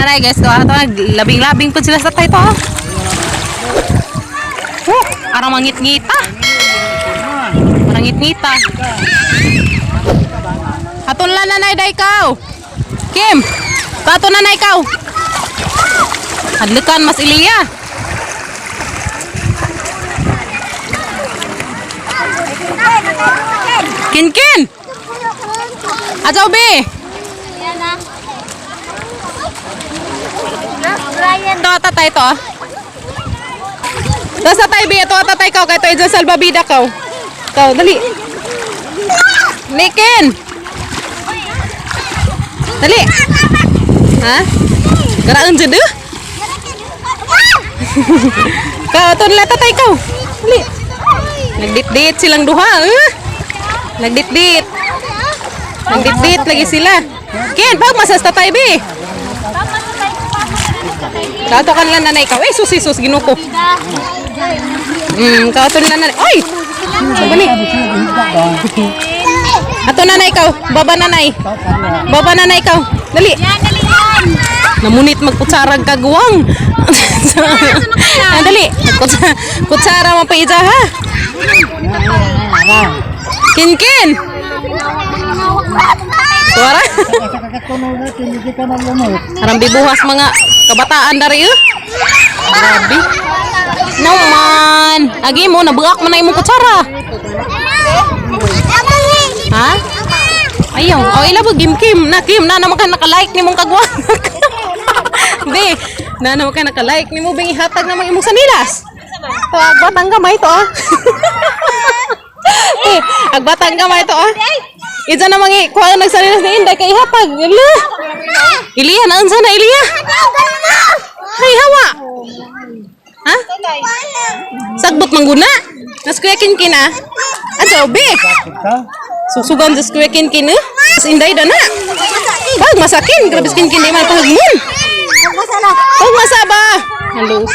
nanay guys, to labing-labing pud sila sa tay to. Arang mangit-ngita. Arang ngit-ngita. Aton la nanay day ikaw. Kim. Pato nanay ikaw. Hadlukan mas Ilia. Kin. Ajaw be. Ito tatay to. Ito tatay be, ito tatay kau kay to ijo salbabida kau. Kau dali. Nikin. Dali. Ha? Garaan jud deh. Kau to nila tatay kau. Dali. Nagdit-dit silang duha. Nagdit-dit. Nagdit-dit lagi sila. Ken, pag masas tatay be. Dato kan lang nanay ikaw. Sus ginuko. Kato lang nanay. Oy! Sabalik. Ato nanay ikaw. Baba nanay. Baba nanay ikaw. Dali. Namunit magkutsarag kaguwang. Dali. Kutsara mo pa ija ha. Kin. Suara. Arang bibuhas mga kabataan dari grabe. Naman. Agi mo nabuak man na imong kutsara. Ha? Ayaw. Oh ilabog Kim na naman ka naka-like nimong kagwang. Be, na naman ka naka-like nimo bing ihatag namang imong sanilas. To agbatang gamay to. Agbatang gamay to. Ija namang kuha nagsanilas ni Inday kay ihatag. Ilia na unsa na Ilia? Hay hawa. Ha? Sagbot mangguna. Nas kuya kin Ajaw be. Susugan sa kuya kin Mas Inday dana. Pag masakin, grabe kin di man pahagmun. Pag masaba. Hello.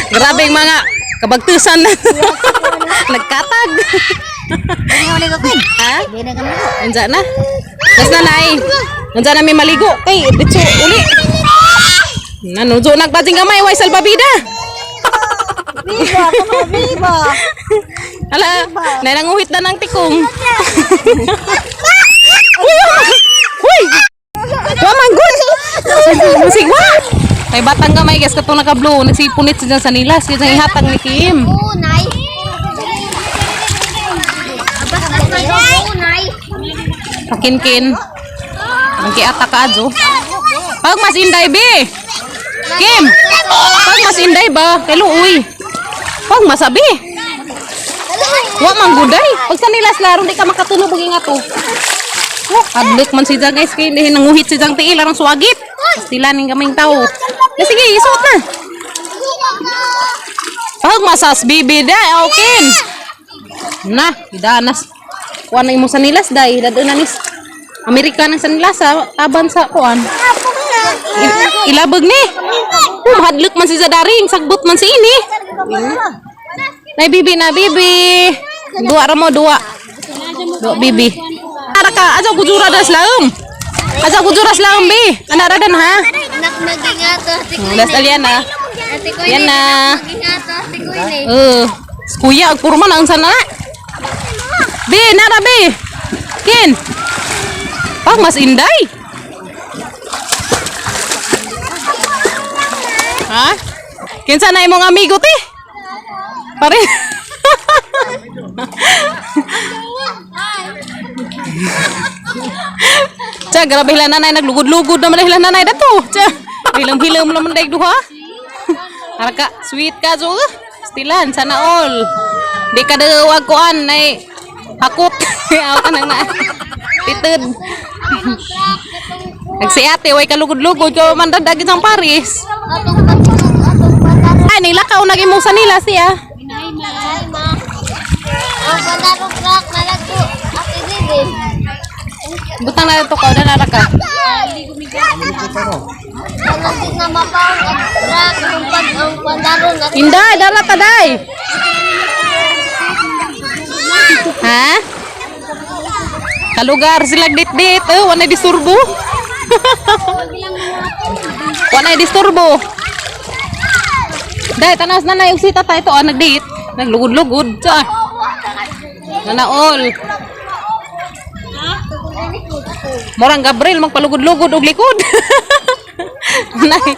Grabe yung mga kabagtusan na. Nagkatag. Ha? Andiyan na. Mas nanay. Andiyan na may maligo. Kay, bitso, uli. Nanudzo, nagbading gamay. Way salbabida. Viva. Ala, nananguhit na ng tikong. Uy! Wamanggut! Musik wa! Kay batang gamay guys, katong naka-blue. Nagsipunit siya sa nilas. Kasi ihatag ni Kim. Pakin-kin. Ang kiata ka adyo. Pag mas Inday be. Kim. Pag mas Inday ba? Kay luoy. Pag masabi. Wa mangguday. Pag sa nilas laro di ka makatunog nga to. Adlok man siya guys kay hindi nanguhit siya tiil arang suwagit. Stila ning gamay tao. Sige, isuot na. Pag masas bibi day, okay. Na, idanas. Kuan na imo sa nilas day, dadon na nis Amerika ng sanilas taban sa kuan. Ilabog ni. Mahadlok man si Zadaring, sagbot man si ini. Nay bibi na bibi. Dua ramo dua bibi. Ara ka aja kujura das laum. Aja kujura laum bi. Anak radan ha. Anak naging ato. Das alian na. Yan na. Kuya ag purman ang sana. Bi, nara bi. Kin. Pag mas Inday. Ha? Kinsa na imong amigo ti? Pare. Cha, grabe hila nanay naglugod-lugod naman hila nanay dato. Cha, hilam-hilam naman daig duha. Haraka, sweet ka jo. Stilan sana all. Di ka dawag kuan nay hakot. Aw tanang na. Titud. Nagsiate way kalugod-lugod ko man dadagi sang Paris. Ay nilakaw nagimong sa nila siya. Butang na ito ka, na ka. Inday, dala taday. Ha? Kalugar sila dit-dit, wala disurbo. disturbo. Dahil tanas na yung sita tayo ito, nag-date. Naglugod-lugod. Sa. Nanaol. Morang Gabriel, magpalugod-lugod og likod. Nay.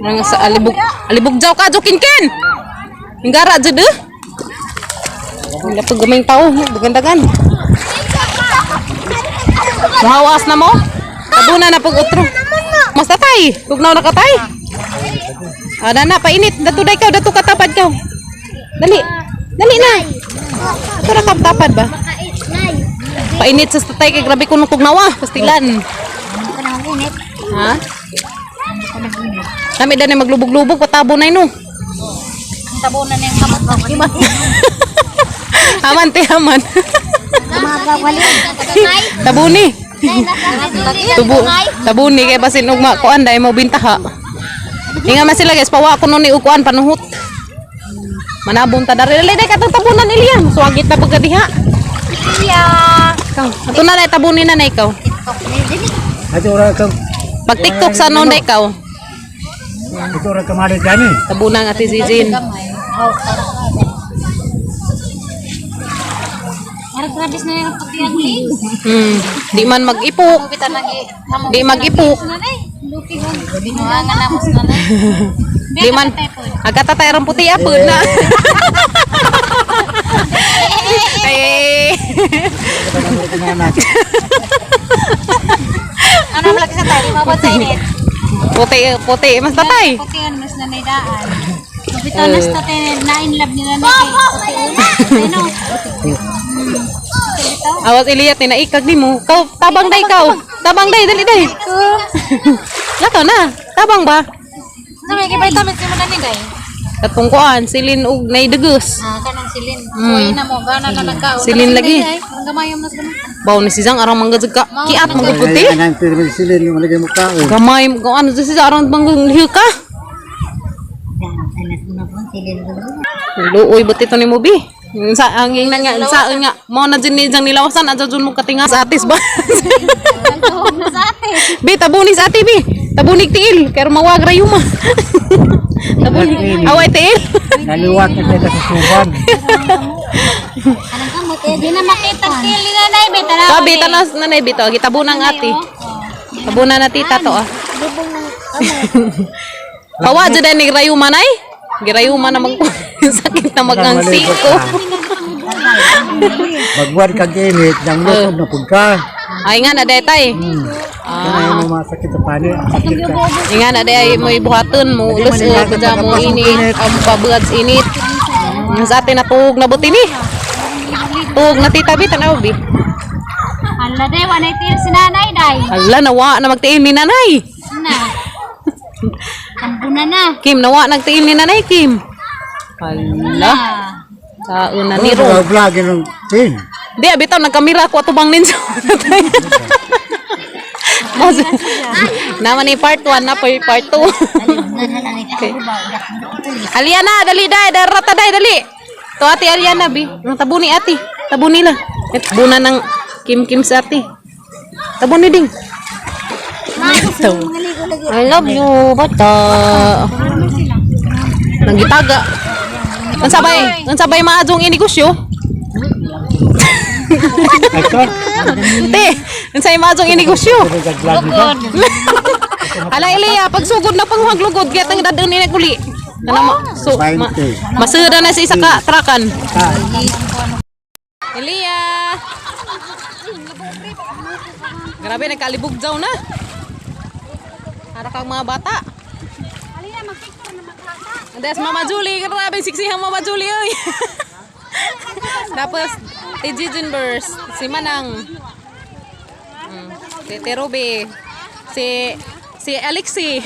Morang sa alibog jaw ka, Jokinkin. Hinggara dyan eh. Wala pag gamay tao, dagan-dagan. Mahawas na mo? Tabunan na pag utro. Mas tatay, tugnaw na katay. Na, painit. Datuday ka, datu katapad ka. Dali. Dali na. Ito na katapad ba? Painit sa tatay, kay grabe ko nung tugnawa. Pastilan. Ha? Kami na maglubog-lubog, patabo na yun. Tabunan na yung kamot. Aman, te, aman. Tabuni. Tabuni kay basin ug makuan dai mo bintaha. Inga man sila guys, pawa ko nun ni ukuan panuhot. Manabon ta dari dali dai katong tabunan Ilian. Suwagit na pagka diha. Iya. Ikaw, ato na dai tabunin na na ikaw. Ito ora ka Pag TikTok sa non dai ikaw. ito ora ka mari kani. Tabunan ati Zizin. Harap grabis na yung pagkiyang links. Di man mag-ipok. Kita lagi. Di mag-ipok. Lupi ko. Binuangan na mas na. Di man. Agata tayo puti apod na. Ay. Ano lagi sa tayo? Mabot sa init. Puti mas tatay. Puti yan mas nanay-daan. Kapitanas natin na in love nila na kay Ano? Awas Iliyat ni naikag ni mo. Kau tabang day kau. Tabang day dali day. Lato na. Tabang ba? Sabi kay vitamins mo na ni gay. Katungkuan silin ug nay degus. Kanang silin. Kuy na mo gana na nagkaon. Silin lagi. Ang gamayom nas gamay. Baw ni sisang arang manggad ka. Kiat manggad puti. Ang pirmi silin mo lagi mo ka. Gamay ko ano si arang manggad ka. Anak mo na po silin ko. Luoy buti to ni mo bi. Sa angin na nga sa nga mo na din jang nilawasan adto jud mo katinga sa atis ba. Sa ate. Bi tabuni sa ati bi. Tabunig tiil kay mawag rayuma. Tabunig away tiil. Naliwat na sa suban. Anong kamot eh di na makita kili na nay beta na. Sabi tanas nanay bito gitabunang ati. Tabunan na tita to ah. Lubong ng Pawa jud ni rayuma nay. Girayuma na mag sakit na magangsiko. Magwad ka init nang lusog na pud ka. Ay nga na detay. Kana mo masakit sa pani, sakit ka. Inga na day mo ibuhaton mo ulos kadya mo init ang pabuads init. Sa atin na tuog na buti ni. Tuog na tita bi tanaw bi. Ala day wanay tiil si nanay day. Ala nawa na magtiil ni nanay. Na. Ambuna na. Kim nawa nagtiil ni nanay Kim. Ala. Sa una ni Ro. Vlog ng tin. Di bitaw nagkamera ko atubang ninso. Mas naman ni part 1 na part 2. Aliana dali dai darata dai dali. To ati Aliana bi. Nang tabuni ati. Tabuni la. Buna ng Kim sa ati. Tabuni ding. I love you bata. Nagitaga. Ang sabay maadjong inegosyo. Ito. Te, ang sabay maadjong inegosyo. Vlog nito. Ala Ilya, pag sugod na panghaglugod kaya tang dadon ni kuli. Ano mo? So, masuda na sa isa ka trakan. Ilya. Grabe nagkalibog daw na. Para kang mga bata. Alina mag-picture na maghasa. Andes Mama Julie, grabe siksihang Mama Julie oy. Tapos Tijin Burst, si Manang. Si Terobe, si Alexi.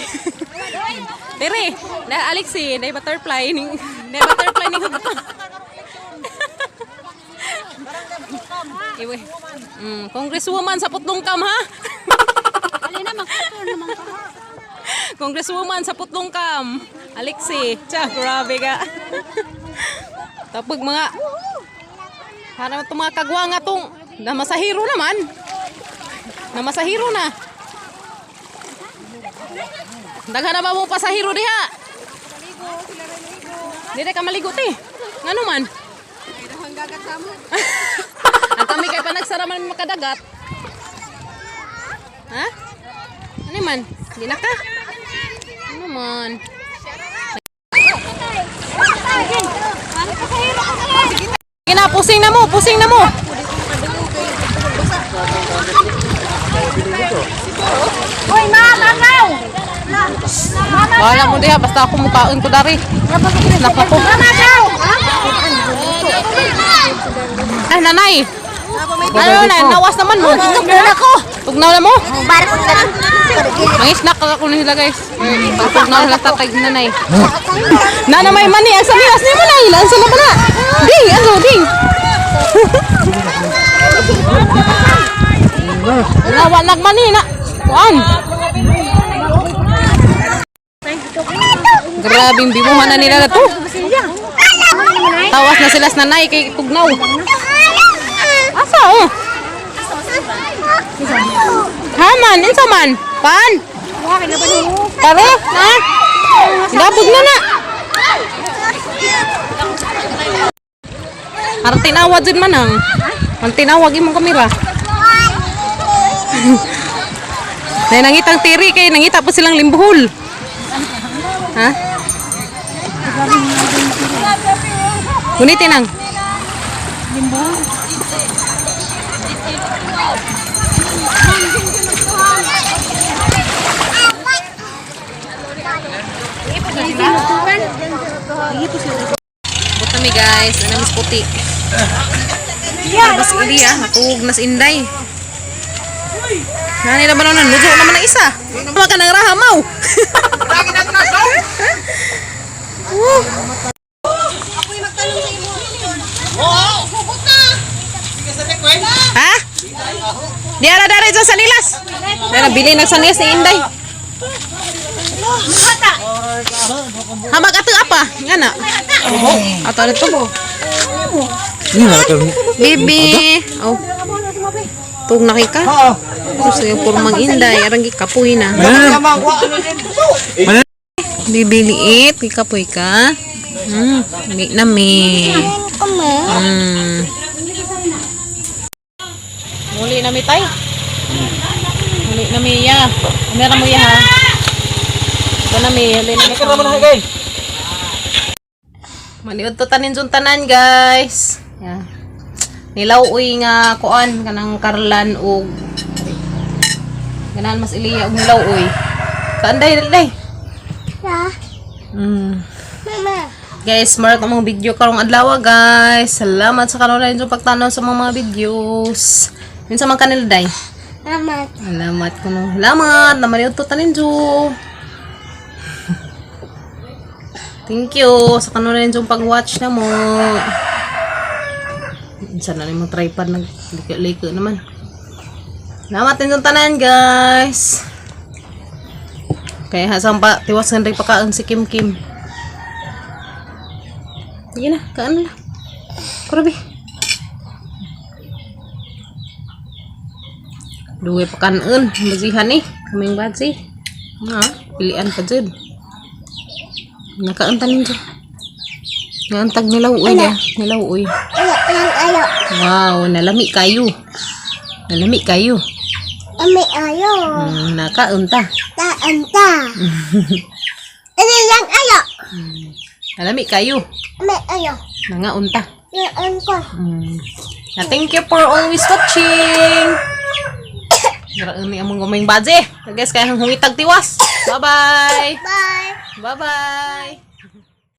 Tere, na Alexi, na butterfly ning hugto. Iwe. Congresswoman sa Putlongkam ha. Alina mag-picture naman ka. Congresswoman sa Putlongkam. Alexi, grabe ka. Tapos mga para itong mga kagwa nga itong namasahiro naman. Namasahiro na. Daghan na ba mo pasahero diha? Dili ka maligo ti. Ngano man? Ang kami kay pa nagsara man makadagat. Ha? Ano man? Di na ka? Ano man? Pusing na mo, pusing na mo. Uy, mamaw! Wala mo diha, basta ako mukaon ko dari. Snack ako. Ay, nanay. Ano na, nawas naman mo. Tugnaw na ko. Tugnaw na mo? May snack ako nila guys. Tugnaw na tatag nanay. Nanamay mani, ang salilas ni mo na. Ilan sa naman na. Ding, ano, ding. Nawa nagmani na. Kuan. Grabing bibuhan na nila na to. Tawas na sila sa nanay kay tugnaw. Asa oh? Haman, insa man? Pan? Pare? Ha? Gabog na na. Harang tinawad dyan man ang. Ang tinawag imong kamera. Dahil nangitang tiri kay nangita pa silang limbuhol. Ha? Gunitin ang. Limbuhol. Buta mi guys, ana mis puti. Bas ili ah, natug nas inday. Nani na ba naman nujo naman ang isa. Tama ka nang rahamaw. Ha? Di ara dari sa salilas. Dara bili nag sanilas ni inday. Hamak ato apa? Ngana? Ato na to. Bibi. Oh. Tug nakika. Gusto yung purmang inday. Arang gikapoy na. Bibi liit. Gikapoy ka. May nami. Muli nami tay. Muli nami ya. Meron mo ya ha. Ito nami. Muli nami. Maliod to tanin tanan guys. Yeah. Nilaw uy nga kuan kanang karlan og ganan mas iliya og nilaw uy. Saan day? Mama. Guys, marat among video karong adlaw guys. Salamat sa kanulan sa pagtanaw sa mga videos. Minsa man kanila day. Salamat kuno. Salamat na maliod to tanin Thank you sa kanulan sa pag-watch na mo. Sana na yung tripod nag-liko naman. Salamat din yung tanan guys. Kaya hasang pa tiwasan rin pakaon si Kim Kim. Sige na, kaan na. Kurabi. Duwe pakanon, bazihan eh. Kaming bazi. Pilian pa dyan. Nakaantan ninyo. Naantag nilaw uy ya. Nilaw uy. Wow, nalami kayo. Nalami kayo. Nakaunta. Nalami kayo. Nangaunta. Thank you for always watching. Ini among guming baje. Guys, kaya hungitag tiwas. Bye-bye. Bye-bye.